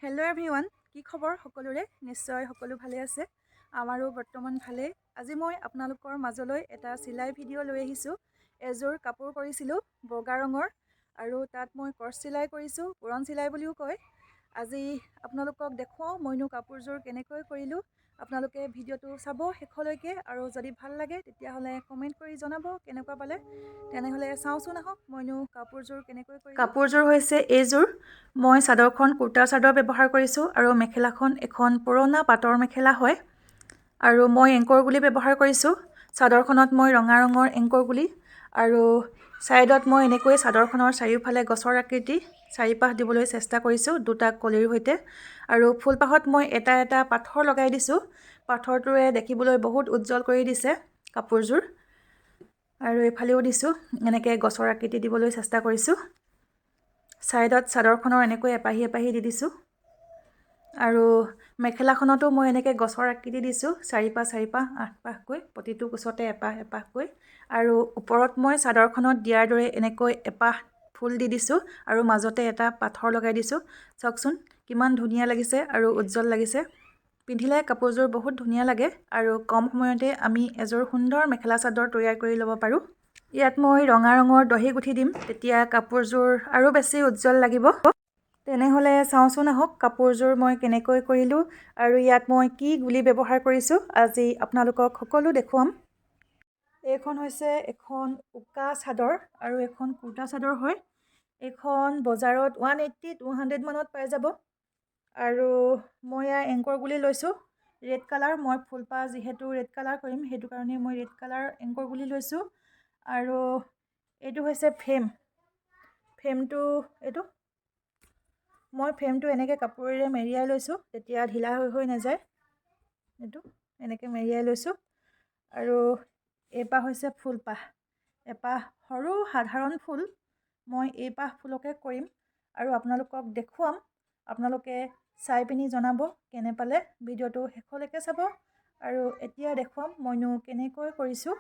Hello' everyone, কি খবৰ সকলোৰে? নিশ্চয় সকলো ভালে আছে। আমাৰো বৰ্তমান ভালেই। আজি মই আপোনালোকৰ মাজলৈ এটা চিলাই ভিডিঅ' লৈ আহিছোঁ। এযোৰ কাপোৰ কৰিছিলোঁ বগা ৰঙৰ, আৰু তাত মই ক্ৰছ চিলাই কৰিছোঁ, পুৰণ চিলাই বুলিও কয়। আজি আপোনালোকক দেখুৱাওঁ মইনো কাপোৰযোৰ কেনেকৈ কৰিলোঁ। আপোনালোকে ভিডিঅ'টো চাব শেষলৈকে, আৰু যদি ভাল লাগে তেতিয়াহ'লে কমেণ্ট কৰি জনাব কেনেকুৱা পালে। তেনেহ'লে চাওঁচোন আহক মইনো কাপোৰযোৰ কেনেকৈ কৰিলোঁ। কাপোৰযোৰ হৈছে এইযোৰ। মই চাদৰখন কুৰ্তা চাদৰ ব্যৱহাৰ কৰিছোঁ, আৰু মেখেলাখন এখন পুৰণা পাটৰ মেখেলা হয়। আৰু মই এংকৰ গুলি ব্যৱহাৰ কৰিছোঁ। চাদৰখনত মই ৰঙা ৰঙৰ এংকৰ গুলি, আৰু ছাইডত মই এনেকৈ চাদৰখনৰ চাৰিওফালে গছৰ আকৃতি চাৰিপাহ দিবলৈ চেষ্টা কৰিছোঁ, দুটা কলিৰ সৈতে। আৰু ফুলপাহত মই এটা এটা পাথৰ লগাই দিছোঁ। পাথৰটোৱে দেখিবলৈ বহুত উজ্জ্বল কৰি দিছে কাপোৰযোৰ। আৰু এইফালেও দিছোঁ, এনেকৈ গছৰ আকৃতি দিবলৈ চেষ্টা কৰিছোঁ। ছাইডত চাদৰখনৰ এনেকৈ এপাহি এপাহি দি দিছোঁ। আৰু মেখেলাখনতো মই এনেকৈ গছৰ আকৃতি দিছোঁ, চাৰিপাহ চাৰিপাহ 8পাহকৈ, প্ৰতিটো কোচতে এপাহ এপাহকৈ। আৰু ওপৰত মই চাদৰখনত দিয়াৰ দৰে এনেকৈ এপাহ ফুল দি দিছোঁ, আৰু মাজতে এটা পাথৰ লগাই দিছোঁ। চাওকচোন কিমান ধুনীয়া লাগিছে আৰু উজ্জ্বল লাগিছে। পিন্ধিলে কাপোৰযোৰ বহুত ধুনীয়া লাগে, আৰু কম সময়তে আমি এযোৰ সুন্দৰ মেখেলা চাদৰ তৈয়াৰ কৰি ল'ব পাৰোঁ। ইয়াত মই ৰঙা ৰঙৰ দহি গুঠি দিম, তেতিয়া কাপোৰযোৰ আৰু বেছি উজ্জ্বল লাগিব। তেনেহ'লে চাওঁচোন আহক কাপোৰযোৰ মই কেনেকৈ কৰিলোঁ, আৰু ইয়াত মই কি গুলি ব্যৱহাৰ কৰিছোঁ আজি আপোনালোকক সকলো দেখুৱাম। এইখন হৈছে এখন উকা চাদৰ, আৰু এখন কুৰ্তা চাদৰ হয়। এইখন বজাৰত 180 200 মানত পাই যাব। আৰু মই ইয়াৰ এংকৰ গুলি লৈছোঁ ৰেড কালাৰ। মই ফুলপাহ যিহেতু ৰেড কালাৰ কৰিম, সেইটো কাৰণে মই ৰেড কালাৰ এংকৰ গুলি লৈছোঁ। আৰু এইটো হৈছে ফ্ৰেমটো এইটো মই ফ্ৰেমটো এনেকৈ কাপোৰেৰে মেৰিয়াই লৈছোঁ, তেতিয়া ঢিলা হৈ নাযায়। এইটো এনেকৈ মেৰিয়াই লৈছোঁ। আৰু এইপাহ হৈছে ফুলপাহ, এপাহ সৰু সাধাৰণ ফুল। মই এইপাহ ফুলকে কৰিম, আৰু আপোনালোকক দেখুৱাম। আপোনালোকে চাই পিনি জনাব কেনে পালে। ভিডিঅ'টো শেষলৈকে চাব, আৰু এতিয়া দেখুৱাম মইনো কেনেকৈ কৰিছোঁ।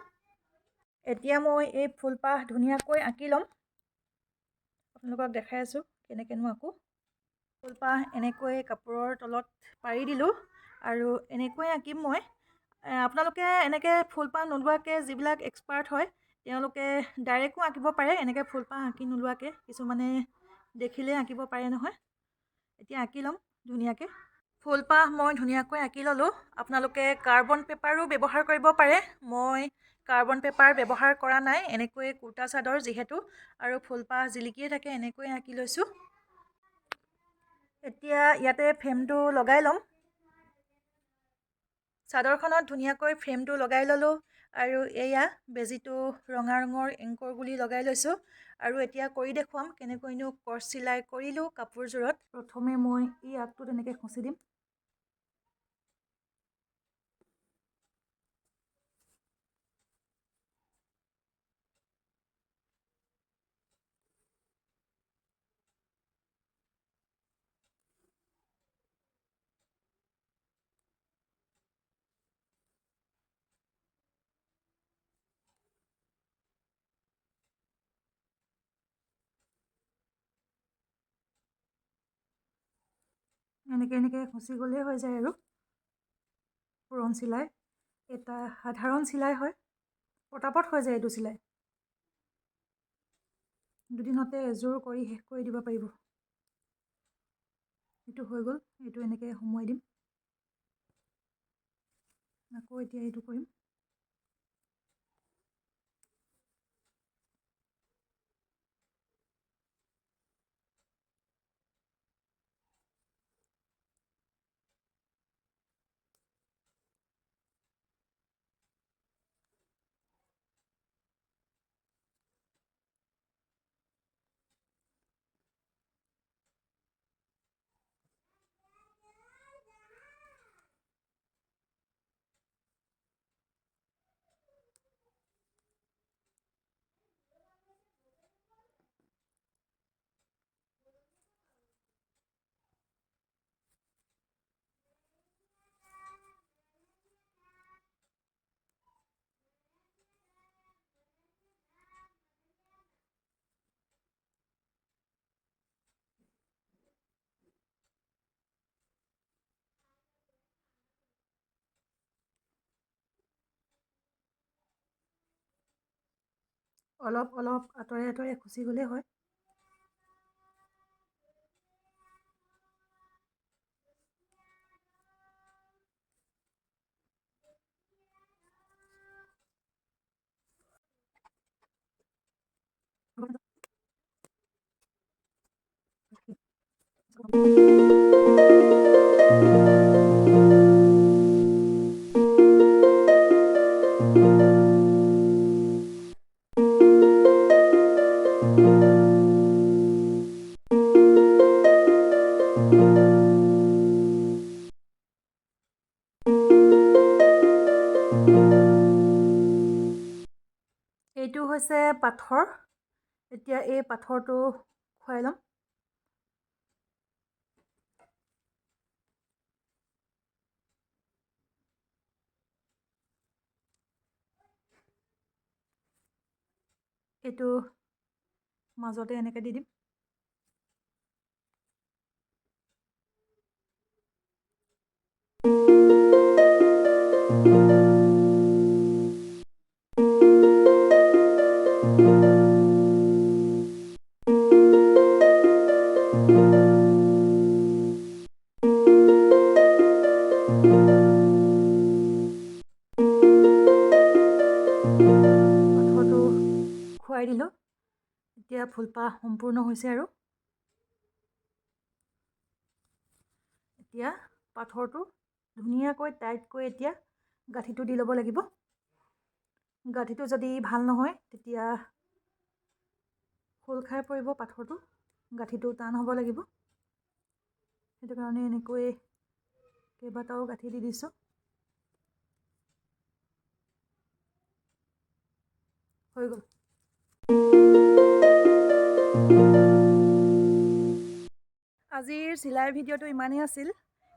এতিয়া মই এই ফুলপাহ ধুনীয়াকৈ আঁকি ল'ম। আপোনালোকক দেখাই আছোঁ কেনেকৈনো আঁকো। ফুলপাহ এনেকৈ কাপোৰৰ তলত পাৰি দিলোঁ, আৰু এনেকৈ আঁকিম মই। আপোনালোকে এনেকৈ ফুলপাহ নোলোৱাকৈ যিবিলাক এক্সপাৰ্ট হয় তেওঁলোকে ডাইৰেক্টো আঁকিব পাৰে, এনেকৈ ফুলপাহ আঁকি নোলোৱাকৈ। কিছুমানে দেখিলে আঁকিব পাৰে নহয়। এতিয়া আঁকি ল'ম ধুনীয়াকৈ। ফুলপাহ মই ধুনীয়াকৈ আঁকি ল'লোঁ। আপোনালোকে কাৰ্বন পেপাৰো ব্যৱহাৰ কৰিব পাৰে। মই কাৰ্বন পেপাৰ ব্যৱহাৰ কৰা নাই, এনেকৈয়ে কুৰ্তা চাদৰ যিহেতু, আৰু ফুলপাহ জিলিকিয়ে থাকে এনেকৈয়ে আঁকি লৈছোঁ। এতিয়া ইয়াতে ফ্ৰেমটো লগাই ল'ম। চাদৰখনত ধুনীয়াকৈ ফ্ৰেমটো লগাই ল'লোঁ, আৰু এয়া বেজিটো ৰঙা ৰঙৰ এংকৰ গুলি লগাই লৈছোঁ। আৰু এতিয়া কৰি দেখুৱাম কেনেকৈনো ক্ৰছ চিলাই কৰিলোঁ কাপোৰযোৰত। প্ৰথমে মই এই আগটোত এনেকৈ খুচি দিম। এনেকৈ খুচি গ'লেই হৈ যায়। আৰু পুৰণ চিলাই এটা সাধাৰণ চিলাই হয়, পটাপট হৈ যায় এইটো চিলাই। দুদিনতে এযোৰ কৰি শেষ কৰি দিব পাৰিব। এইটো হৈ গ'ল, এইটো এনেকৈ সোমোৱাই দিম। আকৌ এতিয়া এইটো কৰিম। অলপ অলপ আঁতৰে আঁতৰে খুচি গ'লেই হয়। এইটো হৈছে পাথৰ। এতিয়া এই পাথৰটো খুৱাই ল'ম। এইটো মাজতে এনেকৈ দি দিম। পাথৰটো খুৱাই দিলোঁ। এতিয়া ফুলপাহ সম্পূৰ্ণ হৈছে আৰু এতিয়া পাথৰটো ধুনীয়াকৈ টাইটকৈ এতিয়া গাঁঠিটো দি ল'ব লাগিব। গাঁঠিটো যদি ভাল নহয় তেতিয়া খোল খাই পৰিব পাথৰটো। গাঁঠিটো টান হ'ব লাগিব। সেইটো কাৰণে এনেকৈ কেইবাটাও গাঁঠি দি দিছোঁ। হৈ গ'ল। আজিৰ চিলাই ভিডিঅ'টো ইমানেই আছিল।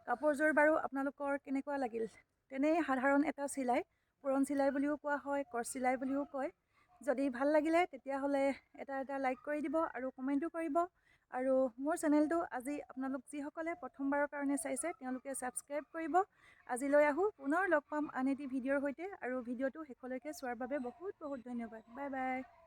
কাপোৰযোৰ বাৰু আপোনালোকৰ কেনেকুৱা লাগিল? তেনেই সাধাৰণ এটা চিলাই, পুৰণ চিলাই বুলিও কোৱা হয়, কৰ্চ চিলাই বুলিও কয়। যদি ভাল লাগিলে তেতিয়াহ'লে এটা লাইক কৰি দিব আৰু কমেণ্টো কৰিব। আৰু মোৰ চেনেলটো আজি আপোনালোক যিসকলে প্ৰথমবাৰৰ কাৰণে চাইছে তেওঁলোকে ছাবস্ক্ৰাইব কৰিব। আজিলৈ আহোঁ, পুনৰ লগ পাম আন এটি ভিডিঅ'ৰ সৈতে। আৰু ভিডিঅ'টো শেষলৈকে চোৱাৰ বাবে বহুত বহুত ধন্যবাদ। Bye bye.